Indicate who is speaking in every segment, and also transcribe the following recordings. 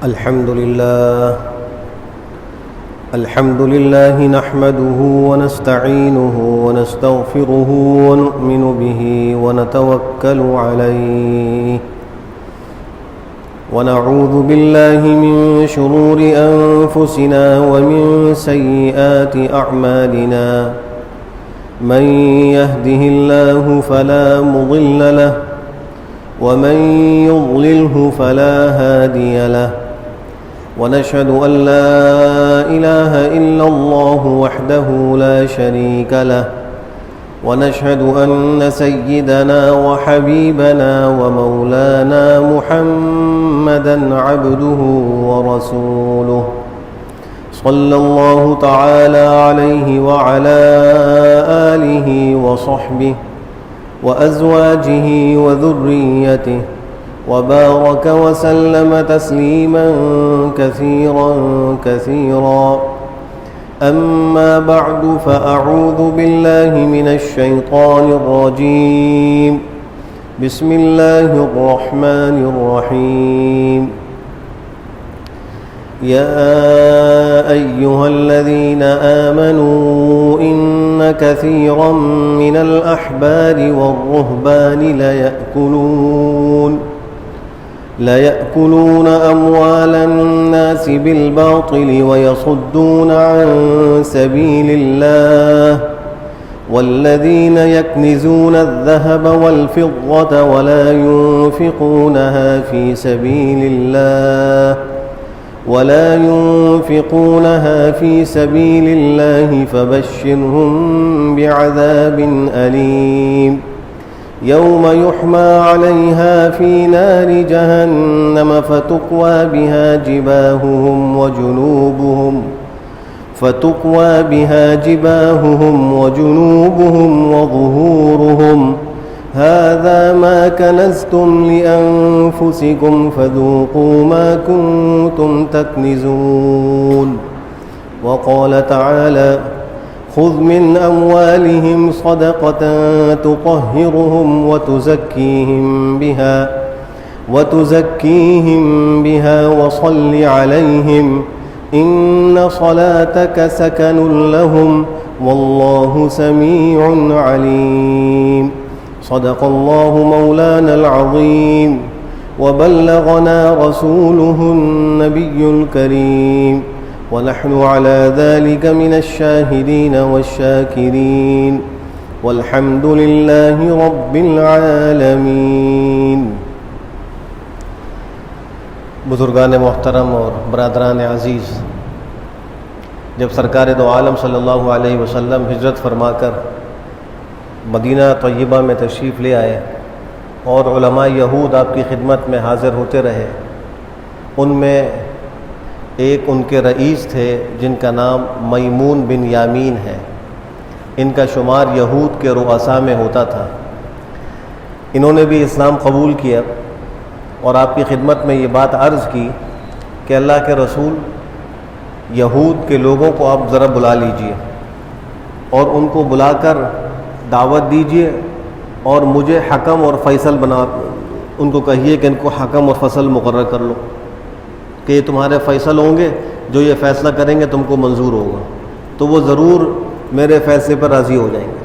Speaker 1: الحمد لله نحمده ونستعينه ونستغفره ونؤمن به ونتوكل عليه ونعوذ بالله من شرور أنفسنا ومن سيئات أعمالنا من يهده الله فلا مضل له ومن يضلله فلا هادي له ونشهد أن لا إله إلا الله وحده لا شريك له ونشهد أن سيدنا وحبيبنا ومولانا محمدا عبده ورسوله صلى الله تعالى عليه وعلى آله وصحبه وأزواجه وذريته وبارك وسلم تسليما كثيرا أما بعد فأعوذ بالله من الشيطان الرجيم بسم الله الرحمن الرحيم يا أيها الذين آمنوا إن كثيرا من الأحبار والرهبان ليأكلون أموال الناس بالباطل ويصدون عن سبيل الله والذين يكنزون الذهب والفضة ولا ينفقونها في سبيل الله فبشرهم بعذاب أليم يوم يحمى عليها في نار جهنم فتكوى بها جباههم وجنوبهم وظهورهم هذا ما كنزتم لأنفسكم فذوقوا ما كنتم تكنزون وقال تعالى خذ من أموالهم صدقة تطهرهم وتزكيهم بها وصل عليهم إن صلاتك سكن لهم والله سميع عليم صدق الله مولانا العظيم وبلغنا رسوله النبي الكريم ونحن على ذلك من الشاهدين والشاكرين والحمد لله رب العالمين۔ بزرگان محترم اور برادران عزیز، جب سرکار دو عالم صلی اللہ علیہ وسلم ہجرت فرما کر مدینہ طیبہ میں تشریف لے آئے اور علماء یہود آپ کی خدمت میں حاضر ہوتے رہے، ان میں ایک ان کے رئیس تھے جن کا نام میمون بن یامین ہے۔ ان کا شمار یہود کے رؤساء میں ہوتا تھا۔ انہوں نے بھی اسلام قبول کیا اور آپ کی خدمت میں یہ بات عرض کی کہ اللہ کے رسول، یہود کے لوگوں کو آپ ذرا بلا لیجئے اور ان کو بلا کر دعوت دیجئے اور مجھے حکم اور فیصل ان کو کہیے کہ ان کو حکم اور فصل مقرر کر لو کہ یہ تمہارے فیصل ہوں گے، جو یہ فیصلہ کریں گے تم کو منظور ہوگا، تو وہ ضرور میرے فیصلے پر راضی ہو جائیں گے۔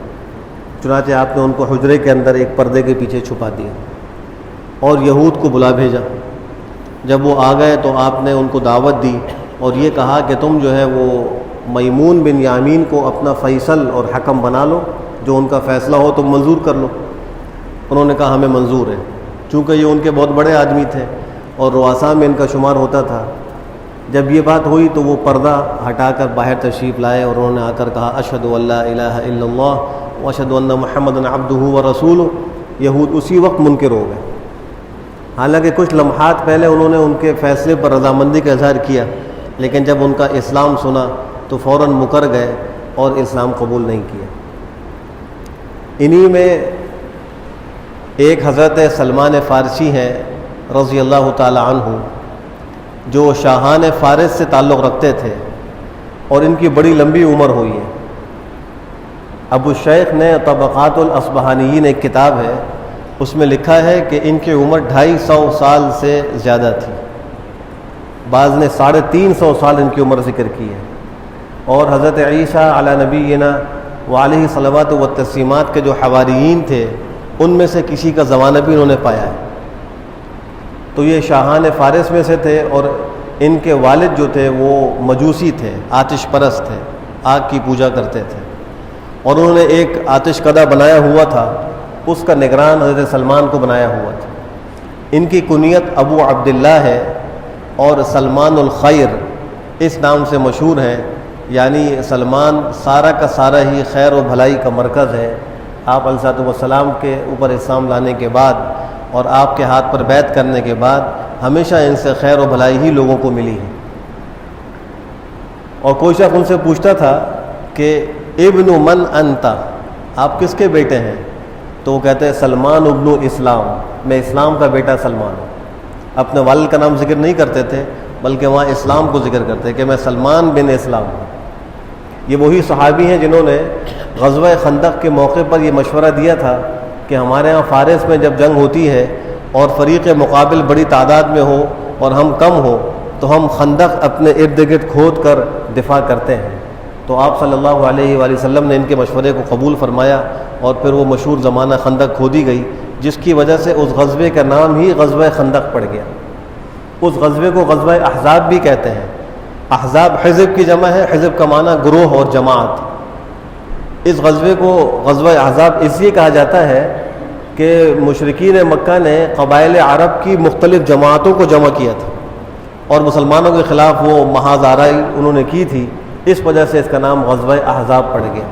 Speaker 1: چنانچہ آپ نے ان کو حجرے کے اندر ایک پردے کے پیچھے چھپا دیا اور یہود کو بلا بھیجا۔ جب وہ آ گئے تو آپ نے ان کو دعوت دی اور یہ کہا کہ تم جو ہے وہ میمون بن یامین کو اپنا فیصل اور حکم بنا لو، جو ان کا فیصلہ ہو تم منظور کر لو۔ انہوں نے کہا ہمیں منظور ہے، چونکہ یہ ان کے بہت بڑے آدمی تھے اور رؤساء میں ان کا شمار ہوتا تھا۔ جب یہ بات ہوئی تو وہ پردہ ہٹا کر باہر تشریف لائے اور انہوں نے آ کر کہا اشہد ان لا الہ الا اللہ واشہد ان محمدا عبدہ ورسولہ۔ یہود اسی وقت منکر ہو گئے، حالانکہ کچھ لمحات پہلے انہوں نے ان کے فیصلے پر رضامندی کا اظہار کیا، لیکن جب ان کا اسلام سنا تو فوراً مکر گئے اور اسلام قبول نہیں کیا۔ انہی میں ایک حضرت سلمان فارسی ہیں رضی اللہ تعالی عنہ، جو شاہان فارس سے تعلق رکھتے تھے اور ان کی بڑی لمبی عمر ہوئی ہے۔ ابو شیخ نے طبقات الاصبہانیین ایک کتاب ہے، اس میں لکھا ہے کہ ان کی عمر 250 سال سے زیادہ تھی۔ بعض نے 350 سال ان کی عمر ذکر کی ہے۔ اور حضرت عیسیٰ علی نبینا وعلیہ صلوات و تسلیمات کے جو حواریین تھے ان میں سے کسی کا زمانہ بھی انہوں نے پایا ہے۔ تو یہ شاہان فارس میں سے تھے، اور ان کے والد جو تھے وہ مجوسی تھے، آتش پرست تھے، آگ کی پوجا کرتے تھے، اور انہوں نے ایک آتش کدہ بنایا ہوا تھا، اس کا نگران حضرت سلمان کو بنایا ہوا تھا۔ ان کی کنیت ابو عبداللہ ہے اور سلمان الخیر اس نام سے مشہور ہیں، یعنی سلمان سارا کا سارا ہی خیر و بھلائی کا مرکز ہے۔ آپ علیہ الصلوۃ والسلام کے اوپر اسلام لانے کے بعد اور آپ کے ہاتھ پر بیعت کرنے کے بعد ہمیشہ ان سے خیر و بھلائی ہی لوگوں کو ملی ہے۔ اور کوئی شخص ان سے پوچھتا تھا کہ ابن من انت، آپ کس کے بیٹے ہیں؟ تو وہ کہتے ہیں سلمان ابن اسلام، میں اسلام کا بیٹا سلمان ہوں۔ اپنے والد کا نام ذکر نہیں کرتے تھے بلکہ وہاں اسلام کو ذکر کرتے کہ میں سلمان بن اسلام ہوں۔ یہ وہی صحابی ہیں جنہوں نے غزوہ خندق کے موقع پر یہ مشورہ دیا تھا کہ ہمارے ہاں فارس میں جب جنگ ہوتی ہے اور فریق مقابل بڑی تعداد میں ہو اور ہم کم ہو تو ہم خندق اپنے ارد گرد کھود کر دفاع کرتے ہیں۔ تو آپ صلی اللہ علیہ وآلہ وسلم نے ان کے مشورے کو قبول فرمایا، اور پھر وہ مشہور زمانہ خندق کھودی گئی، جس کی وجہ سے اس غزوے کا نام ہی غزوہ خندق پڑ گیا۔ اس غزوے کو غزوہ احزاب بھی کہتے ہیں۔ احزاب حزب کی جمع ہے، حزب کا معنی گروہ اور جماعت۔ اس غزوے کو غزوہ احزاب اس لیے کہا جاتا ہے کہ مشرکین مکہ نے قبائل عرب کی مختلف جماعتوں کو جمع کیا تھا، اور مسلمانوں کے خلاف وہ محاذ آرائی انہوں نے کی تھی، اس وجہ سے اس کا نام غزوہ احزاب پڑ گیا۔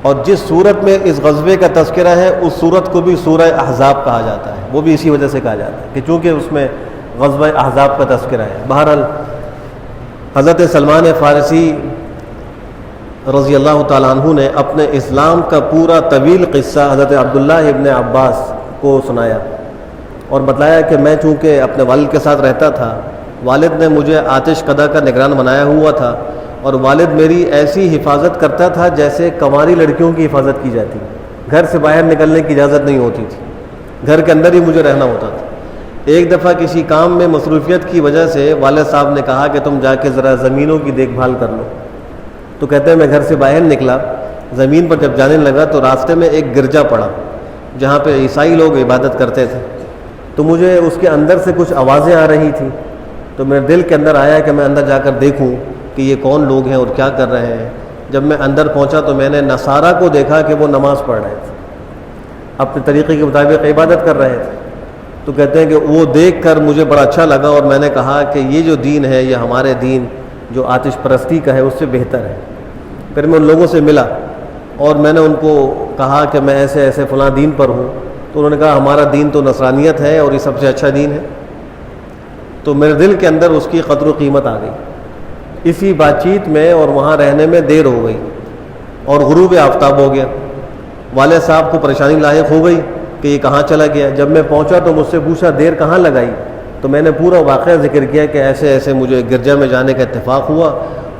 Speaker 1: اور جس صورت میں اس غزوے کا تذکرہ ہے اس صورت کو بھی سورہ احزاب کہا جاتا ہے، وہ بھی اسی وجہ سے کہا جاتا ہے کہ چونکہ اس میں غزوہ احزاب کا تذکرہ ہے۔ بہرحال حضرت سلمان فارسی رضی اللہ تعالیٰ عنہ نے اپنے اسلام کا پورا طویل قصہ حضرت عبداللہ ابن عباس کو سنایا، اور بتلایا کہ میں چونکہ اپنے والد کے ساتھ رہتا تھا، والد نے مجھے آتش کدہ کا نگران بنایا ہوا تھا، اور والد میری ایسی حفاظت کرتا تھا جیسے کنواری لڑکیوں کی حفاظت کی جاتی، گھر سے باہر نکلنے کی اجازت نہیں ہوتی تھی، گھر کے اندر ہی مجھے رہنا ہوتا تھا۔ ایک دفعہ کسی کام میں مصروفیت کی وجہ سے والد صاحب نے کہا کہ تم جا کے ذرا زمینوں کی دیکھ بھال کر لو، تو کہتے ہیں میں گھر سے باہر نکلا، زمین پر جب جانے لگا تو راستے میں ایک گرجا پڑا جہاں پہ عیسائی لوگ عبادت کرتے تھے، تو مجھے اس کے اندر سے کچھ آوازیں آ رہی تھیں، تو میرے دل کے اندر آیا کہ میں اندر جا کر دیکھوں کہ یہ کون لوگ ہیں اور کیا کر رہے ہیں۔ جب میں اندر پہنچا تو میں نے نصارہ کو دیکھا کہ وہ نماز پڑھ رہے تھے، اپنے طریقے کے مطابق عبادت کر رہے تھے۔ تو کہتے ہیں کہ وہ دیکھ کر مجھے بڑا اچھا لگا، اور میں نے کہا کہ یہ جو دین ہے یہ ہمارے دین جو آتش پرستی کا ہے اس سے بہتر ہے۔ پھر میں ان لوگوں سے ملا اور میں نے ان کو کہا کہ میں ایسے ایسے فلاں دین پر ہوں، تو انہوں نے کہا ہمارا دین تو نصرانیت ہے اور یہ سب سے اچھا دین ہے۔ تو میرے دل کے اندر اس کی قدر و قیمت آ گئی۔ اسی بات چیت میں اور وہاں رہنے میں دیر ہو گئی اور غروب آفتاب ہو گیا۔ والد صاحب کو پریشانی لاحق ہو گئی کہ یہ کہاں چلا گیا۔ جب میں پہنچا تو مجھ سے پوچھا دیر کہاں لگائی، تو میں نے پورا واقعہ ذکر کیا کہ ایسے ایسے مجھے گرجا میں جانے کا اتفاق ہوا،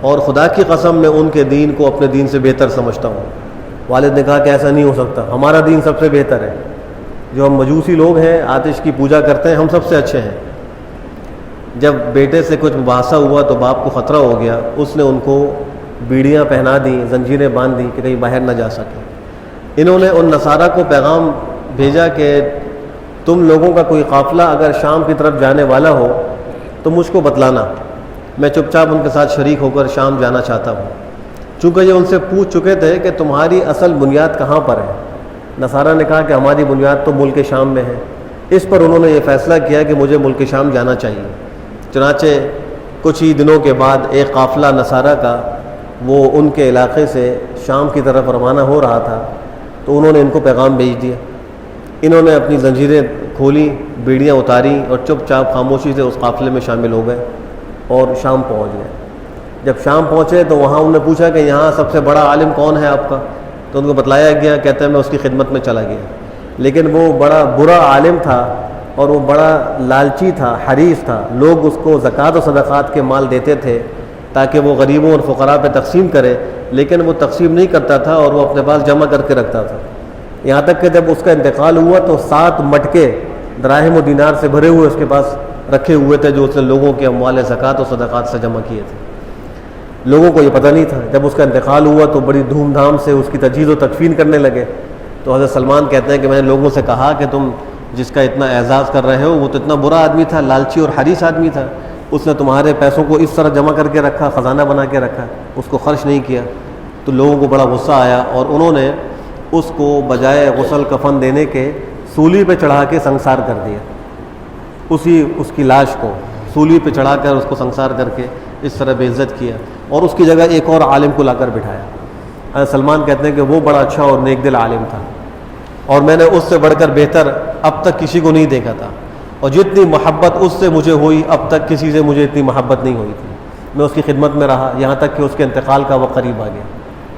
Speaker 1: اور خدا کی قسم میں ان کے دین کو اپنے دین سے بہتر سمجھتا ہوں۔ والد نے کہا کہ ایسا نہیں ہو سکتا، ہمارا دین سب سے بہتر ہے، جو ہم مجوسی لوگ ہیں آتش کی پوجا کرتے ہیں ہم سب سے اچھے ہیں۔ جب بیٹے سے کچھ مباحثہ ہوا تو باپ کو خطرہ ہو گیا، اس نے ان کو بیڑیاں پہنا دیں، زنجیریں باندھ دیں کہ کہیں باہر نہ جا سکیں۔ انہوں نے ان نصارہ کو پیغام بھیجا کہ تم لوگوں کا کوئی قافلہ اگر شام کی طرف جانے والا ہو تو مجھ کو بتلانا، میں چپ چاپ ان کے ساتھ شریک ہو کر شام جانا چاہتا ہوں۔ چونکہ یہ ان سے پوچھ چکے تھے کہ تمہاری اصل بنیاد کہاں پر ہے، نصارہ نے کہا کہ ہماری بنیاد تو ملک شام میں ہے۔ اس پر انہوں نے یہ فیصلہ کیا کہ مجھے ملک شام جانا چاہیے۔ چنانچہ کچھ ہی دنوں کے بعد ایک قافلہ نصارہ کا وہ ان کے علاقے سے شام کی طرف روانہ ہو رہا تھا، تو انہوں نے ان کو پیغام بھیج دیا۔ انہوں نے اپنی زنجیریں کھولی، بیڑیاں اتاری اور چپ چاپ خاموشی سے اس قافلے میں شامل ہو گئے اور شام پہنچ گئے۔ جب شام پہنچے تو وہاں انہوں نے پوچھا کہ یہاں سب سے بڑا عالم کون ہے آپ کا، تو ان کو بتلایا گیا، کہتے ہیں میں اس کی خدمت میں چلا گیا، لیکن وہ بڑا برا عالم تھا اور وہ بڑا لالچی تھا، حریص تھا۔ لوگ اس کو زکوٰۃ و صدقات کے مال دیتے تھے تاکہ وہ غریبوں اور فقراء پہ تقسیم کرے، لیکن وہ تقسیم نہیں کرتا تھا اور وہ اپنے پاس جمع کر کے رکھتا تھا۔ یہاں تک کہ جب اس کا انتقال ہوا تو 7 مٹکے دراہم و دینار سے بھرے ہوئے اس کے پاس رکھے ہوئے تھے جو اس نے لوگوں کے اموال زکوٰۃ اور صدقات سے جمع کیے تھے. لوگوں کو یہ پتہ نہیں تھا. جب اس کا انتقال ہوا تو بڑی دھوم دھام سے اس کی تجہیز و تکفین کرنے لگے. تو حضرت سلمان کہتے ہیں کہ میں نے لوگوں سے کہا کہ تم جس کا اتنا اعزاز کر رہے ہو وہ تو اتنا برا آدمی تھا, لالچی اور حریص آدمی تھا. اس نے تمہارے پیسوں کو اس طرح جمع کر کے رکھا, خزانہ بنا کے رکھا, اس کو خرچ نہیں کیا. تو لوگوں کو بڑا غصہ آیا اور انہوں نے اس کو بجائے غسل کفن دینے کے سولی پہ چڑھا کے سنسار کر دیا. اس کی لاش کو سولی پہ چڑھا کر اس کو سنسار کر کے اس طرح بے عزت کیا اور اس کی جگہ ایک اور عالم کو لا کر بٹھایا. حضرت سلمان کہتے ہیں کہ وہ بڑا اچھا اور نیک دل عالم تھا اور میں نے اس سے بڑھ کر بہتر اب تک کسی کو نہیں دیکھا تھا, اور جتنی محبت اس سے مجھے ہوئی اب تک کسی سے مجھے اتنی محبت نہیں ہوئی تھی. میں اس کی خدمت میں رہا یہاں تک کہ اس کے انتقال کا وقت قریب آ گیا.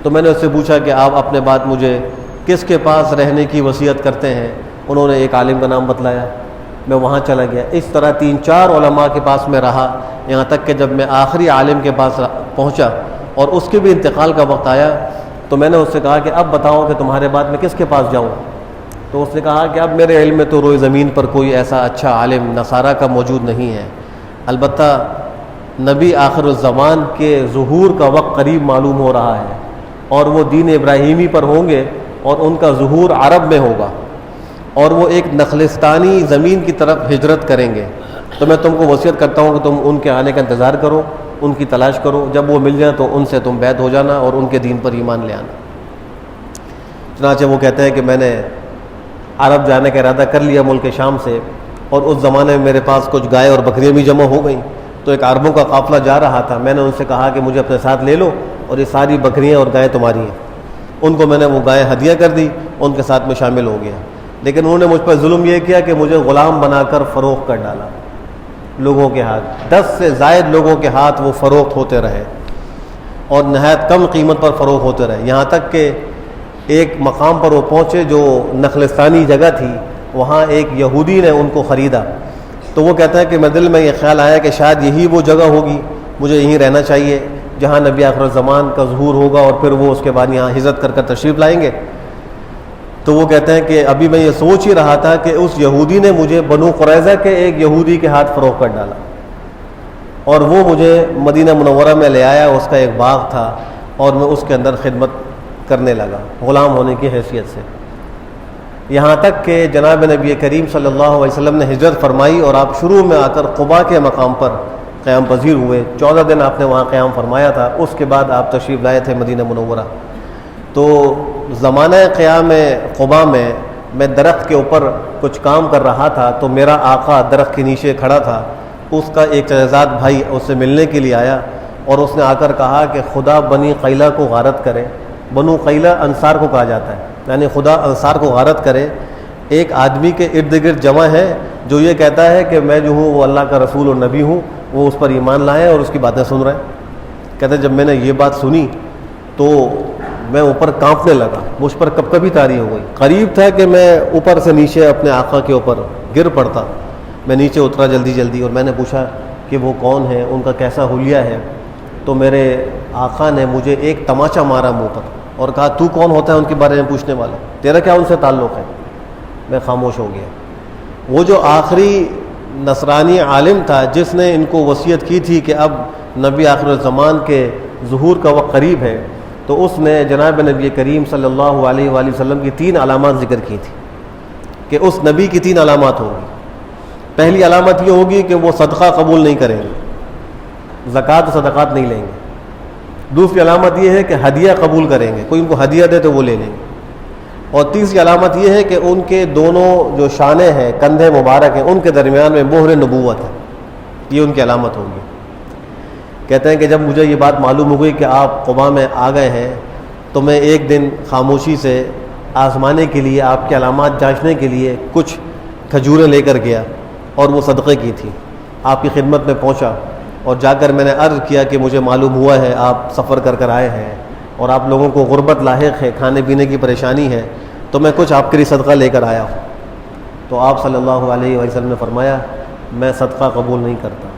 Speaker 1: تو میں نے اس سے پوچھا کہ آپ اپنے بعد مجھے کس کے پاس رہنے کی وصیت کرتے ہیں؟ انہوں نے ایک عالم کا نام بتلایا. میں وہاں چلا گیا. اس طرح 3-4 علماء کے پاس میں رہا یہاں تک کہ جب میں آخری عالم کے پاس پہنچا اور اس کے بھی انتقال کا وقت آیا تو میں نے اس سے کہا کہ اب بتاؤ کہ تمہارے بعد میں کس کے پاس جاؤں؟ تو اس نے کہا کہ اب میرے علم میں تو روئے زمین پر کوئی ایسا اچھا عالم نصارہ کا موجود نہیں ہے, البتہ نبی آخر الزمان کے ظہور کا وقت قریب معلوم ہو رہا ہے اور وہ دین ابراہیمی پر ہوں گے اور ان کا ظہور عرب میں ہوگا اور وہ ایک نخلستانی زمین کی طرف ہجرت کریں گے. تو میں تم کو وصیت کرتا ہوں کہ تم ان کے آنے کا انتظار کرو, ان کی تلاش کرو, جب وہ مل جائیں تو ان سے تم بیعت ہو جانا اور ان کے دین پر ایمان لے آنا. چنانچہ وہ کہتے ہیں کہ میں نے عرب جانے کا ارادہ کر لیا ملک شام سے, اور اس زمانے میں میرے پاس کچھ گائے اور بکریاں بھی جمع ہو گئیں. تو ایک عربوں کا قافلہ جا رہا تھا. میں نے ان سے کہا کہ مجھے اپنے ساتھ لے لو اور یہ ساری بکریاں اور گائیں تمہاری ہیں. ان کو میں نے وہ گائیں ہدیہ کر دی, ان کے ساتھ میں شامل ہو گیا. لیکن انہوں نے مجھ پر ظلم یہ کیا کہ مجھے غلام بنا کر فروخت کر ڈالا لوگوں کے ہاتھ. 10 سے زائد لوگوں کے ہاتھ وہ فروخت ہوتے رہے اور نہایت کم قیمت پر فروخت ہوتے رہے, یہاں تک کہ ایک مقام پر وہ پہنچے جو نخلستانی جگہ تھی, وہاں ایک یہودی نے ان کو خریدا. تو وہ کہتا ہے کہ میرے دل میں یہ خیال آیا کہ شاید یہی وہ جگہ ہوگی, مجھے یہیں رہنا چاہیے جہاں نبی آخر الزمان کا ظہور ہوگا اور پھر وہ اس کے بعد یہاں ہجرت کر تشریف لائیں گے. تو وہ کہتے ہیں کہ ابھی میں یہ سوچ ہی رہا تھا کہ اس یہودی نے مجھے بنو قریظہ کے ایک یہودی کے ہاتھ فروخت کر ڈالا اور وہ مجھے مدینہ منورہ میں لے آیا. اس کا ایک باغ تھا اور میں اس کے اندر خدمت کرنے لگا غلام ہونے کی حیثیت سے, یہاں تک کہ جناب نبی کریم صلی اللہ علیہ وسلم نے ہجرت فرمائی اور آپ شروع میں آ کر قباء کے مقام پر قیام پذیر ہوئے. 14 دن آپ نے وہاں قیام فرمایا تھا. اس کے بعد آپ تشریف لائے تھے مدینہ منورہ. تو زمانہ قیام قباء میں درخت کے اوپر کچھ کام کر رہا تھا تو میرا آقا درخت کے نیچے کھڑا تھا. اس کا ایک چچزاد بھائی اس سے ملنے کے لیے آیا اور اس نے آ کر کہا کہ خدا بنی قیلہ کو غارت کرے. بنو قیلہ انصار کو کہا جاتا ہے, یعنی خدا انصار کو غارت کرے. ایک آدمی کے ارد گرد جمع ہے جو یہ کہتا ہے کہ میں جو ہوں وہ اللہ کا رسول اور نبی ہوں, وہ اس پر ایمان لائے اور اس کی باتیں سن رہے ہیں. کہتے ہیں جب میں نے یہ بات سنی تو میں اوپر کانپنے لگا, مجھ پر کب کبھی طاری ہو گئی. قریب تھا کہ میں اوپر سے نیچے اپنے آقا کے اوپر گر پڑتا. میں نیچے اترا جلدی اور میں نے پوچھا کہ وہ کون ہے, ان کا کیسا حلیہ ہے. تو میرے آقا نے مجھے ایک تماچا مارا منہ پر اور کہا تو کون ہوتا ہے ان کے بارے میں پوچھنے والا, تیرا کیا ان سے تعلق ہے؟ میں خاموش ہو گیا. وہ جو آخری نصرانی عالم تھا جس نے ان کو وصیت کی تھی کہ اب نبی آخر الزمان کے ظہور کا وقت قریب ہے, تو اس نے جناب نبی کریم صلی اللہ علیہ وآلہ وسلم کی 3 علامات ذکر کی تھی کہ اس نبی کی 3 علامات ہوں گی. پہلی علامت یہ ہوگی کہ وہ صدقہ قبول نہیں کریں گے, زکوٰۃ و صدقات نہیں لیں گے. دوسری علامت یہ ہے کہ ہدیہ قبول کریں گے, کوئی ان کو ہدیہ دے تو وہ لے لیں گے. اور تیسری علامت یہ ہے کہ ان کے دونوں جو شانے ہیں, کندھے مبارک ہیں, ان کے درمیان میں مہر نبوت ہے. یہ ان کی علامت ہوگی. کہتے ہیں کہ جب مجھے یہ بات معلوم ہو گئی کہ آپ قباء میں آ گئے ہیں تو میں ایک دن خاموشی سے آزمانے کے لیے, آپ کی علامات جانچنے کے لیے کچھ کھجوریں لے کر گیا اور وہ صدقے کی تھی. آپ کی خدمت میں پہنچا اور جا کر میں نے عرض کیا کہ مجھے معلوم ہوا ہے آپ سفر کر آئے ہیں اور آپ لوگوں کو غربت لاحق ہے, کھانے پینے کی پریشانی ہے, تو میں کچھ آپ کے لیے صدقہ لے کر آیا ہوں. تو آپ صلی اللہ علیہ وسلم نے فرمایا میں صدقہ قبول نہیں کرتا,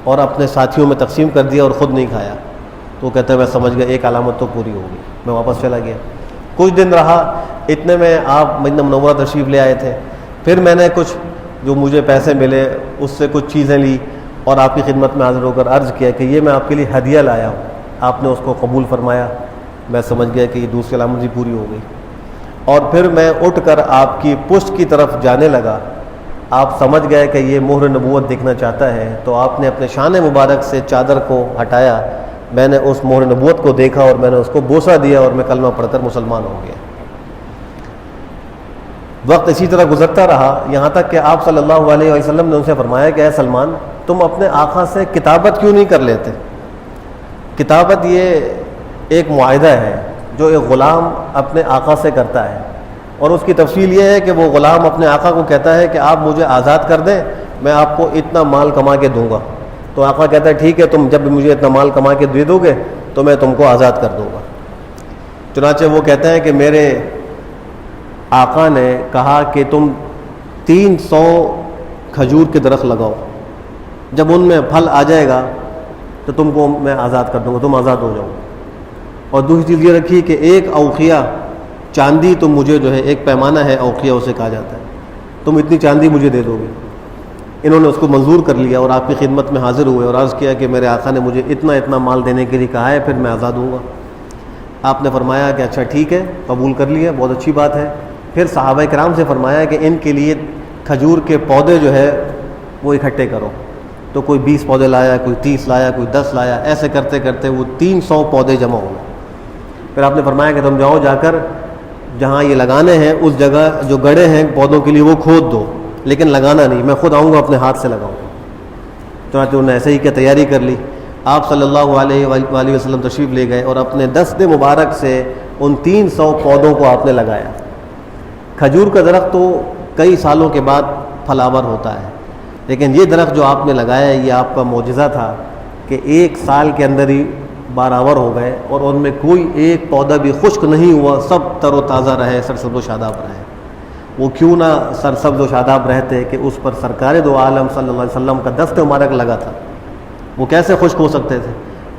Speaker 1: اور اپنے ساتھیوں میں تقسیم کر دیا اور خود نہیں کھایا. تو کہتے ہیں میں سمجھ گیا ایک علامت تو پوری ہوگی. میں واپس چلا گیا. کچھ دن رہا, اتنے میں آپ مدینہ منورہ تشریف لے آئے تھے. پھر میں نے کچھ جو مجھے پیسے ملے اس سے کچھ چیزیں لی اور آپ کی خدمت میں حاضر ہو کر عرض کیا کہ یہ میں آپ کے لیے ہدیہ لایا ہوں. آپ نے اس کو قبول فرمایا. میں سمجھ گیا کہ یہ دوسری علامت بھی پوری ہو گئی. اور پھر میں اٹھ کر آپ کی پشت کی طرف جانے لگا. آپ سمجھ گئے کہ یہ مہر نبوت دیکھنا چاہتا ہے, تو آپ نے اپنے شان مبارک سے چادر کو ہٹایا. میں نے اس مہر نبوت کو دیکھا اور میں نے اس کو بوسہ دیا اور میں کلمہ پڑھ کر مسلمان ہو گیا. وقت اسی طرح گزرتا رہا یہاں تک کہ آپ صلی اللہ علیہ وسلم نے ان سے فرمایا کہ اے سلمان, تم اپنے آقا سے کتابت کیوں نہیں کر لیتے؟ کتابت یہ ایک معاہدہ ہے جو ایک غلام اپنے آقا سے کرتا ہے, اور اس کی تفصیل یہ ہے کہ وہ غلام اپنے آقا کو کہتا ہے کہ آپ مجھے آزاد کر دیں, میں آپ کو اتنا مال کما کے دوں گا. تو آقا کہتا ہے ٹھیک ہے, تم جب مجھے اتنا مال کما کے دے دو گے تو میں تم کو آزاد کر دوں گا. چنانچہ وہ کہتے ہیں کہ میرے آقا نے کہا کہ تم 300 کھجور کے درخت لگاؤ, جب ان میں پھل آ جائے گا تو تم کو میں آزاد کر دوں گا, تم آزاد ہو جاؤ. اور دوسری چیز یہ رکھی کہ ایک اوقیہ چاندی تم مجھے جو ہے, ایک پیمانہ ہے اوقیہ اسے کہا جاتا ہے, تم اتنی چاندی مجھے دے دو گے. انہوں نے اس کو منظور کر لیا اور آپ کی خدمت میں حاضر ہوئے اور عرض کیا کہ میرے آقا نے مجھے اتنا مال دینے کے لیے کہا ہے, پھر میں آزاد ہوں گا. آپ نے فرمایا کہ اچھا ٹھیک ہے, قبول کر لیا, بہت اچھی بات ہے. پھر صحابہ کرام سے فرمایا کہ ان کے لیے کھجور کے پودے جو ہے وہ اکٹھے کرو. تو کوئی 20 پودے لایا, کوئی 30 لایا, کوئی 10 لایا, ایسے کرتے کرتے وہ 300 پودے جمع ہو گئے. پھر آپ نے فرمایا کہ تم جاؤ, جا کر جہاں یہ لگانے ہیں اس جگہ جو گڑھے ہیں پودوں کے لیے وہ کھود دو, لیکن لگانا نہیں, میں خود آؤں گا اپنے ہاتھ سے لگاؤں گا. چنانچہ انہوں نے ایسے ہی کی تیاری کر لی. آپ صلی اللہ علیہ وآلہ وسلم تشریف لے گئے اور اپنے دست مبارک سے ان 300 پودوں کو آپ نے لگایا. کھجور کا درخت تو کئی سالوں کے بعد پھلاور ہوتا ہے, لیکن یہ درخت جو آپ نے لگایا یہ آپ کا معجزہ تھا کہ 1 سال کے اندر ہی باراور ہو گئے اور ان میں کوئی ایک پودا بھی خشک نہیں ہوا, سب تر و تازہ رہے, سرسبز و شاداب رہے. وہ کیوں نہ سرسبز و شاداب رہتے کہ اس پر سرکار دو عالم صلی اللہ علیہ وسلم کا دست مبارک لگا تھا, وہ کیسے خشک ہو سکتے تھے؟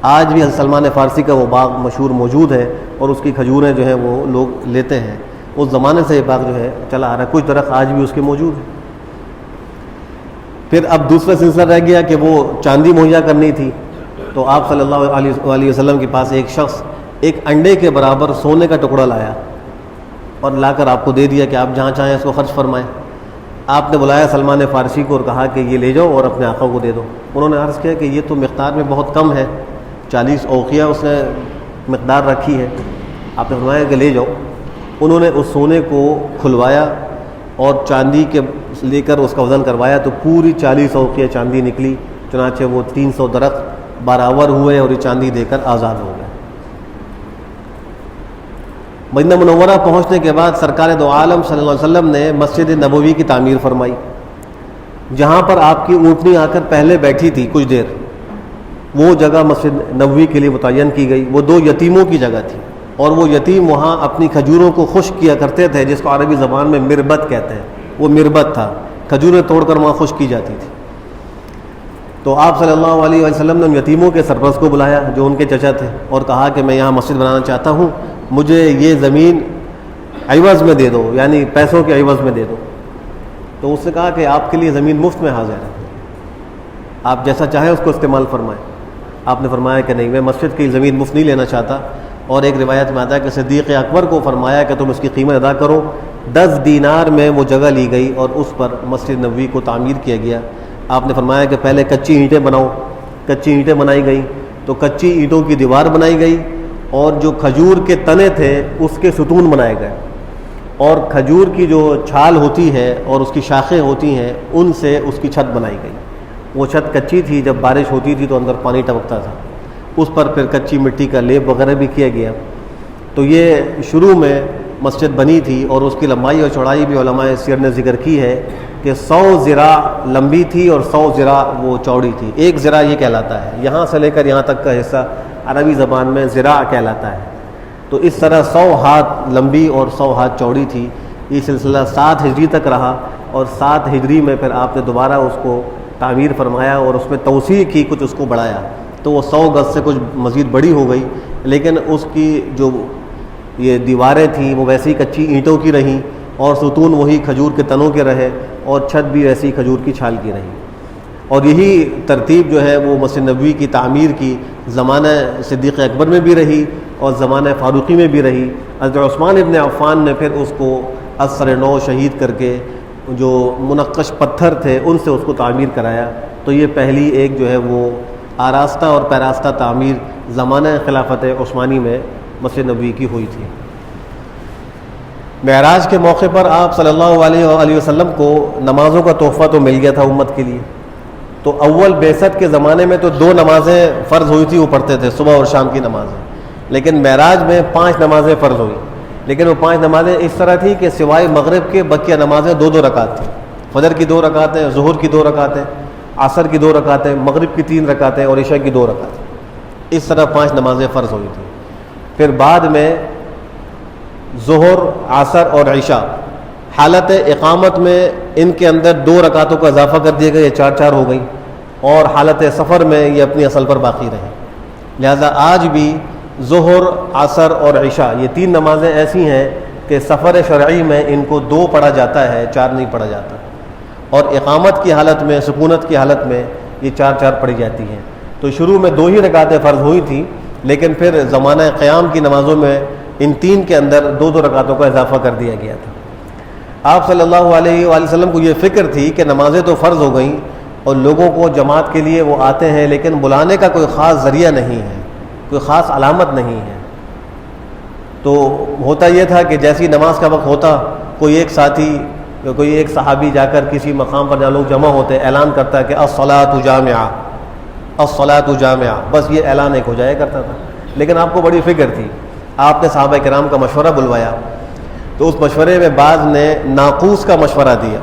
Speaker 1: آج بھی سلمان فارسی کا وہ باغ مشہور موجود ہے اور اس کی کھجوریں جو ہیں وہ لوگ لیتے ہیں. اس زمانے سے یہ باغ جو ہے چلا آ رہا ہے, کچھ درخت آج بھی اس کے موجود ہیں. پھر اب دوسرا سلسلہ رہ گیا کہ وہ چاندی مہیا کرنی تھی. تو آپ صلی اللہ علیہ وسلم کے پاس ایک شخص ایک انڈے کے برابر سونے کا ٹکڑا لایا اور لا کر آپ کو دے دیا کہ آپ جہاں چاہیں اس کو خرچ فرمائیں. آپ نے بلایا سلمان فارسی کو اور کہا کہ یہ لے جاؤ اور اپنے آقا کو دے دو. انہوں نے عرض کیا کہ یہ تو مقدار میں بہت کم ہے, 40 اوقیہ اس نے مقدار رکھی ہے. آپ نے فرمایا کہ لے جاؤ. انہوں نے اس سونے کو کھلوایا اور چاندی کے لے کر اس کا وزن کروایا تو پوری 40 اوقیہ چاندی نکلی. چنانچہ وہ 300 درخت باراور ہوئے اور یہ چاندی دے کر آزاد ہو گئے. مدینہ منورہ پہنچنے کے بعد سرکار دو عالم صلی اللہ علیہ وسلم نے مسجد نبوی کی تعمیر فرمائی. جہاں پر آپ کی اونٹنی آ کر پہلے بیٹھی تھی کچھ دیر, وہ جگہ مسجد نبوی کے لیے متعین کی گئی. وہ 2 یتیموں کی جگہ تھی اور وہ یتیم وہاں اپنی کھجوروں کو خشک کیا کرتے تھے, جس کو عربی زبان میں مربت کہتے ہیں. وہ مربت تھا, کھجوریں توڑ کر وہاں خشک کی جاتی تھی. تو آپ صلی اللہ علیہ وسلم نے ان یتیموں کے سرپرست کو بلایا جو ان کے چچا تھے اور کہا کہ میں یہاں مسجد بنانا چاہتا ہوں, مجھے یہ زمین عوض میں دے دو, یعنی پیسوں کے عوض میں دے دو. تو اس نے کہا کہ آپ کے لیے زمین مفت میں حاضر ہے, آپ جیسا چاہیں اس کو استعمال فرمائیں. آپ نے فرمایا کہ نہیں, میں مسجد کی زمین مفت نہیں لینا چاہتا. اور ایک روایت میں آتا ہے کہ صدیق اکبر کو فرمایا کہ تم اس کی قیمت ادا کرو. 10 دینار میں وہ جگہ لی گئی اور اس پر مسجد نبوی کو تعمیر کیا گیا. آپ نے فرمایا کہ پہلے کچی اینٹیں بناؤ. کچی اینٹیں بنائی گئیں تو کچی اینٹوں کی دیوار بنائی گئی اور جو کھجور کے تنے تھے اس کے ستون بنائے گئے, اور کھجور کی جو چھال ہوتی ہے اور اس کی شاخیں ہوتی ہیں ان سے اس کی چھت بنائی گئی. وہ چھت کچی تھی, جب بارش ہوتی تھی تو اندر پانی ٹپکتا تھا. اس پر پھر کچی مٹی کا لیپ وغیرہ بھی کیا گیا. تو یہ شروع میں مسجد بنی تھی اور اس کی لمبائی اور چوڑائی بھی علماء سیر نے ذکر کی ہے کہ 100 ذراع لمبی تھی اور 100 ذراع وہ چوڑی تھی. 1 ذراع یہ کہلاتا ہے, یہاں سے لے کر یہاں تک کا حصہ عربی زبان میں ذراع کہلاتا ہے. تو اس طرح 100 ہاتھ لمبی اور 100 ہاتھ چوڑی تھی. یہ سلسلہ 7 ہجری تک رہا اور 7 ہجری میں پھر آپ نے دوبارہ اس کو تعمیر فرمایا اور اس میں توسیع کی, کچھ اس کو بڑھایا. تو وہ 100 گز سے کچھ مزید بڑی ہو گئی, لیکن اس کی جو یہ دیواریں تھیں وہ ویسی کچی اینٹوں کی رہیں اور ستون وہی کھجور کے تنوں کے رہے اور چھت بھی ایسی کھجور کی چھال کی رہی. اور یہی ترتیب جو ہے وہ مسجد نبوی کی تعمیر کی زمانہ صدیق اکبر میں بھی رہی اور زمانہ فاروقی میں بھی رہی. حضرت عثمان ابن عفان نے پھر اس کو از سر نو شہید کر کے جو منقش پتھر تھے ان سے اس کو تعمیر کرایا. تو یہ پہلی ایک جو ہے وہ آراستہ اور پیراستہ تعمیر زمانہ خلافت عثمانی میں مسجد نبوی کی ہوئی تھی. معراج کے موقع پر آپ صلی اللہ علیہ وآلہ وسلم کو نمازوں کا تحفہ تو مل گیا تھا امت کے لیے. تو اول بعثت کے زمانے میں تو 2 نمازیں فرض ہوئی تھی، وہ پڑھتے تھے صبح اور شام کی نمازیں. لیکن معراج میں 5 نمازیں فرض ہوئیں. لیکن وہ 5 نمازیں اس طرح تھی کہ سوائے مغرب کے بقیہ نمازیں 2 رکعت تھیں. فجر کی 2 رکعتیں، ظہر کی 2 رکعتیں، عصر کی 2 رکعتیں، مغرب کی 3 رکعتیں اور عشاء کی 2 رکعتیں. اس طرح 5 نمازیں فرض ہوئی تھیں. پھر بعد میں ظہر، عصر اور عشاء حالت اقامت میں ان کے اندر 2 رکعتوں کا اضافہ کر دیا گیا، یہ 4 ہو گئی. اور حالت سفر میں یہ اپنی اصل پر باقی رہیں. لہذا آج بھی ظہر، عصر اور عشاء یہ 3 نمازیں ایسی ہیں کہ سفر شرعی میں ان کو 2 پڑھا جاتا ہے، 4 نہیں پڑھا جاتا. اور اقامت کی حالت میں، سکونت کی حالت میں یہ 4 پڑھی جاتی ہیں. تو شروع میں 2 ہی رکعتیں فرض ہوئی تھیں، لیکن پھر زمانہ قیام کی نمازوں میں ان 3 کے اندر 2 رکعتوں کا اضافہ کر دیا گیا تھا. آپ صلی اللہ علیہ وآلہ وسلم کو یہ فکر تھی کہ نمازیں تو فرض ہو گئیں اور لوگوں کو جماعت کے لیے وہ آتے ہیں، لیکن بلانے کا کوئی خاص ذریعہ نہیں ہے، کوئی خاص علامت نہیں ہے. تو ہوتا یہ تھا کہ جیسی نماز کا وقت ہوتا، کوئی ایک ساتھی، کوئی ایک صحابی جا کر کسی مقام پر جہاں لوگ جمع ہوتے اعلان کرتا ہے کہ الصلاۃ جامعہ، الصلاۃ جامعہ، بس یہ اعلان ایک ہو جایا کرتا تھا. لیکن آپ کو بڑی فکر تھی. آپ نے صحابہ کرام کا مشورہ بلوایا. تو اس مشورے میں بعض نے ناقوس کا مشورہ دیا.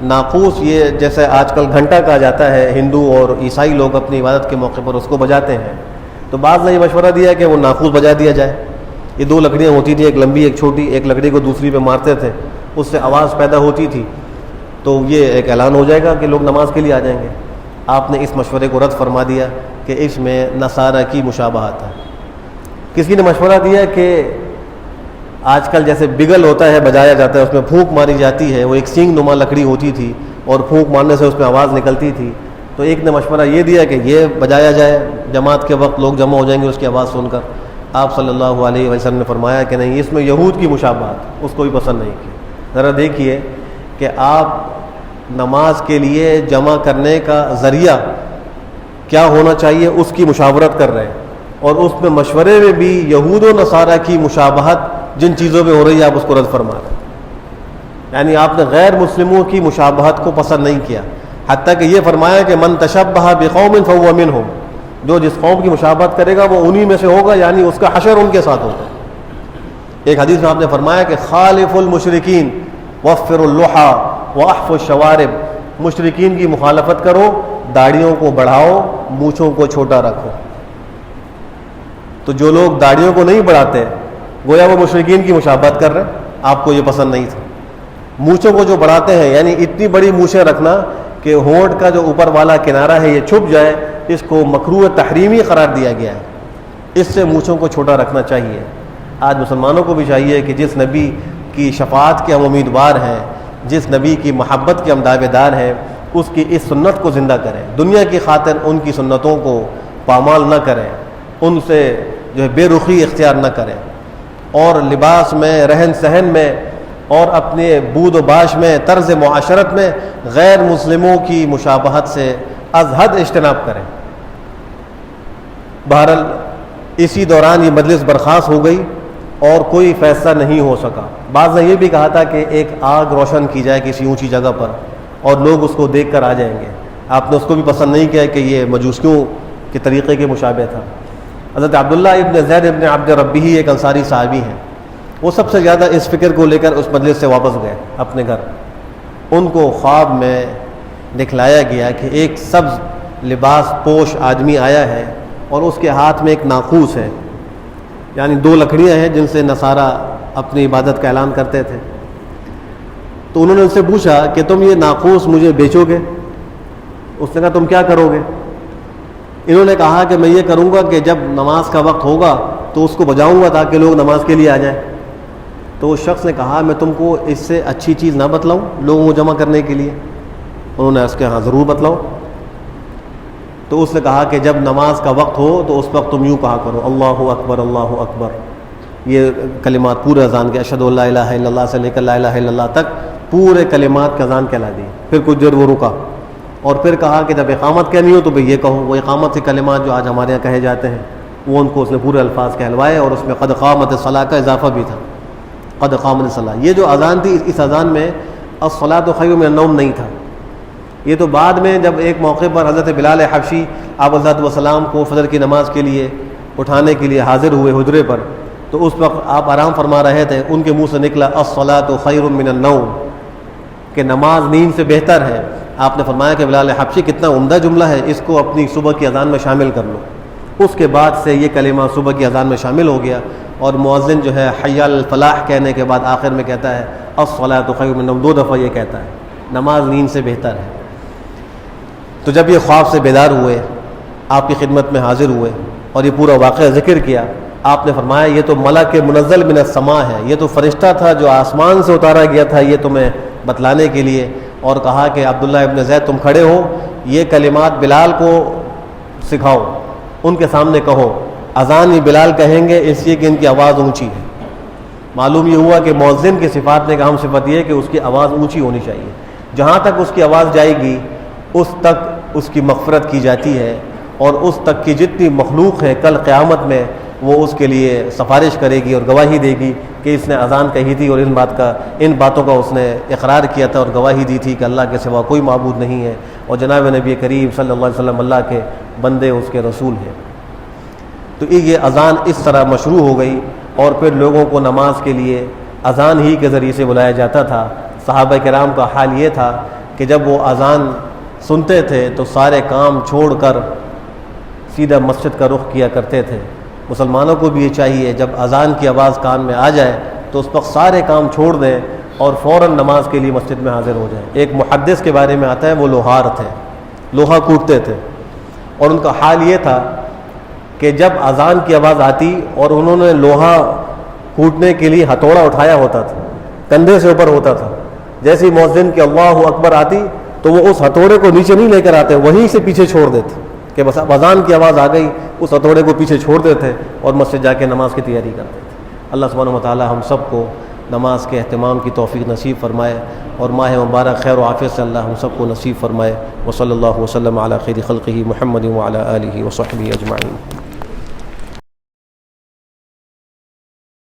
Speaker 1: ناقوس یہ جیسے آج کل گھنٹا کہا جاتا ہے، ہندو اور عیسائی لوگ اپنی عبادت کے موقع پر اس کو بجاتے ہیں. تو بعض نے یہ مشورہ دیا کہ وہ ناقوس بجا دیا جائے. یہ 2 لکڑیاں ہوتی تھیں، ایک لمبی ایک چھوٹی، ایک لکڑی کو دوسری پہ مارتے تھے، اس سے آواز پیدا ہوتی تھی. تو یہ ایک اعلان ہو جائے گا کہ لوگ نماز کے لیے آ جائیں گے. آپ نے اس مشورے کو رد فرما دیا کہ اس میں نصارہ کی مشابہت ہے. کسی نے مشورہ دیا کہ آج کل جیسے بگل ہوتا ہے بجایا جاتا ہے، اس میں پھونک ماری جاتی ہے، وہ ایک سینگ نما لکڑی ہوتی تھی اور پھونک مارنے سے اس میں آواز نکلتی تھی. تو ایک نے مشورہ یہ دیا کہ یہ بجایا جائے، جماعت کے وقت لوگ جمع ہو جائیں گے اس کی آواز سن کر. آپ صلی اللہ علیہ وسلم نے فرمایا کہ نہیں، اس میں یہود کی مشابہت، اس کو بھی پسند نہیں کی. ذرا دیکھیے کہ آپ نماز کے لیے جمع کرنے کا ذریعہ کیا ہونا چاہیے اس کی مشاورت کر رہے ہیں، اور اس میں مشورے میں بھی یہود و نصارہ کی مشابہت جن چیزوں میں ہو رہی ہے آپ اس کو رد فرما رہے ہیں. یعنی آپ نے غیر مسلموں کی مشابہت کو پسند نہیں کیا، حتیٰ کہ یہ فرمایا کہ من تشبہ بقوم فہو منہم، جو جس قوم کی مشابہت کرے گا وہ انہی میں سے ہوگا، یعنی اس کا حشر ان کے ساتھ ہوگا. ایک حدیث میں آپ نے فرمایا کہ خالف المشرکین وفر اللحى واحف الشوارب، مشرکین کی مخالفت کرو، داڑھیوں کو بڑھاؤ، مونچھوں کو چھوٹا رکھو. تو جو لوگ داڑھیوں کو نہیں بڑھاتے گویا وہ مشرکین کی مشابہت کر رہے ہیں. آپ کو یہ پسند نہیں تھا. مونچھوں کو جو بڑھاتے ہیں یعنی اتنی بڑی مونچھیں رکھنا کہ ہونٹ کا جو اوپر والا کنارہ ہے یہ چھپ جائے، اس کو مکروہ تحریمی قرار دیا گیا ہے. اس سے مونچھوں کو چھوٹا رکھنا چاہیے. آج مسلمانوں کو بھی چاہیے کہ جس نبی کی شفاعت کے ہم امیدوار ہیں، جس نبی کی محبت کے ہم دعوے دار ہیں، اس کی اس سنت کو زندہ کریں. دنیا کی خاطر ان کی سنتوں کو پامال نہ کریں، ان سے جو ہے بے رخی اختیار نہ کریں، اور لباس میں، رہن سہن میں اور اپنے بود و باش میں، طرز معاشرت میں غیر مسلموں کی مشابہت سے از حد اجتناب کریں. بہرحال اسی دوران یہ مجلس برخاست ہو گئی اور کوئی فیصلہ نہیں ہو سکا. بعض نے یہ بھی کہا تھا کہ ایک آگ روشن کی جائے کسی اونچی جگہ پر اور لوگ اس کو دیکھ کر آ جائیں گے. آپ نے اس کو بھی پسند نہیں کیا کہ یہ مجوسیوں کے طریقے کے مشابہ تھا. حضرت عبداللہ ابن زید ابن عبد ربی ایک انصاری صحابی ہیں، وہ سب سے زیادہ اس فکر کو لے کر اس مجلس سے واپس گئے اپنے گھر. ان کو خواب میں دکھلایا گیا کہ ایک سبز لباس پوش آدمی آیا ہے اور اس کے ہاتھ میں ایک ناقوس ہے، یعنی 2 لکڑیاں ہیں جن سے نصارہ اپنی عبادت کا اعلان کرتے تھے. تو انہوں نے ان سے پوچھا کہ تم یہ ناقوس مجھے بیچو گے؟ اس نے کہا تم کیا کرو گے؟ انہوں نے کہا کہ میں یہ کروں گا کہ جب نماز کا وقت ہوگا تو اس کو بجاؤں گا تاکہ لوگ نماز کے لیے آ جائیں. تو اس شخص نے کہا میں تم کو اس سے اچھی چیز نہ بتلاؤں لوگوں کو جمع کرنے کے لیے؟ انہوں نے اس کے ہاں ضرور بتلاؤ. تو اس نے کہا کہ جب نماز کا وقت ہو تو اس وقت تم یوں کہا کرو اللہ اکبر اللہ اکبر. یہ کلمات پورے اذان کے اشہد ان لا الہ الا اللہ سے لے کر لا الہ الا اللہ تک پورے کلمات کا اذان کہلا دی. پھر کچھ دیر وہ رکا اور پھر کہا کہ جب اقامت کہنی ہو تو بھئی یہ کہو. وہ اقامت سے کلمات جو آج ہمارے یہاں کہے جاتے ہیں وہ ان کو اس نے پورے الفاظ کہلوائے, اور اس میں قد قامت الصلاۃ کا اضافہ بھی تھا. قد قامت الصلاۃ, یہ جو اذان تھی اس اذان میں الصلاۃ خیر من النوم نہیں تھا. یہ تو بعد میں جب ایک موقع پر حضرت بلال حبشی آپ علیہ السلام کو فجر کی نماز کے لیے اٹھانے کے لیے حاضر ہوئے حجرے پر, تو اس وقت آپ آرام فرما رہے تھے, ان کے منہ سے نکلا الصلاۃ خیر من النوم, کہ نماز نیند سے بہتر ہے. آپ نے فرمایا کہ بلال حبشی کتنا عمدہ جملہ ہے, اس کو اپنی صبح کی اذان میں شامل کر لو. اس کے بعد سے یہ کلمہ صبح کی اذان میں شامل ہو گیا, اور مؤذن جو ہے حی علی الفلاح کہنے کے بعد آخر میں کہتا ہے الصلاۃ خیر من النوم, 2 دفعہ یہ کہتا ہے نماز نیند سے بہتر ہے. تو جب یہ خواب سے بیدار ہوئے, آپ کی خدمت میں حاضر ہوئے اور یہ پورا واقعہ ذکر کیا, آپ نے فرمایا یہ تو ملک منزل من السماء ہے, یہ تو فرشتہ تھا جو آسمان سے اتارا گیا تھا یہ تمہیں بتلانے کے لیے. اور کہا کہ عبداللہ ابن زید تم کھڑے ہو, یہ کلمات بلال کو سکھاؤ, ان کے سامنے کہو. اذان یہ بلال کہیں گے اس لیے کہ ان کی آواز اونچی ہے. معلوم یہ ہوا کہ مؤذن کی صفات میں ایک اہم صفت یہ ہے کہ اس کی آواز اونچی ہونی چاہیے. جہاں تک اس کی آواز جائے گی اس تک اس کی مغفرت کی جاتی ہے, اور اس تک کی جتنی مخلوق ہے کل قیامت میں وہ اس کے لیے سفارش کرے گی اور گواہی دے گی کہ اس نے اذان کہی تھی اور ان باتوں کا اس نے اقرار کیا تھا اور گواہی دی تھی کہ اللہ کے سوا کوئی معبود نہیں ہے, اور جناب نبی کریم صلی اللہ علیہ وسلم اللہ کے بندے اس کے رسول ہیں. تو یہ اذان اس طرح مشروع ہو گئی, اور پھر لوگوں کو نماز کے لیے اذان ہی کے ذریعے سے بلایا جاتا تھا. صحابہ کرام کا حال یہ تھا کہ جب وہ اذان سنتے تھے تو سارے کام چھوڑ کر سیدھا مسجد کا رخ کیا کرتے تھے. مسلمانوں کو بھی یہ چاہیے جب اذان کی آواز کان میں آ جائے تو اس وقت سارے کام چھوڑ دیں اور فوراً نماز کے لیے مسجد میں حاضر ہو جائیں. ایک محدث کے بارے میں آتا ہے, وہ لوہار تھے, لوہا کوٹتے تھے, اور ان کا حال یہ تھا کہ جب اذان کی آواز آتی اور انہوں نے لوہا کوٹنے کے لیے ہتھوڑا اٹھایا ہوتا تھا, کندھے سے اوپر ہوتا تھا, جیسے ہی مؤذن کی اللہ اکبر آتی تو وہ اس ہتھوڑے کو نیچے نہیں لے کر آتے, وہیں سے پیچھے چھوڑ دیتے کہ بس اب اذان کی آواز آ گئی, اس ہتھوڑے کو پیچھے چھوڑ دیتے اور مسجد جا کے نماز کی تیاری کرتے تھے. اللہ سبحانہ و تعالی ہم سب کو نماز کے اہتمام کی توفیق نصیب فرمائے, اور ماہ مبارک خیر و عافیت سے اللہ ہم سب کو نصیب فرمائے. وصلی اللہ وسلم علی خیر خلقہ محمد وعلی آلہ وصحبہ اجمعین.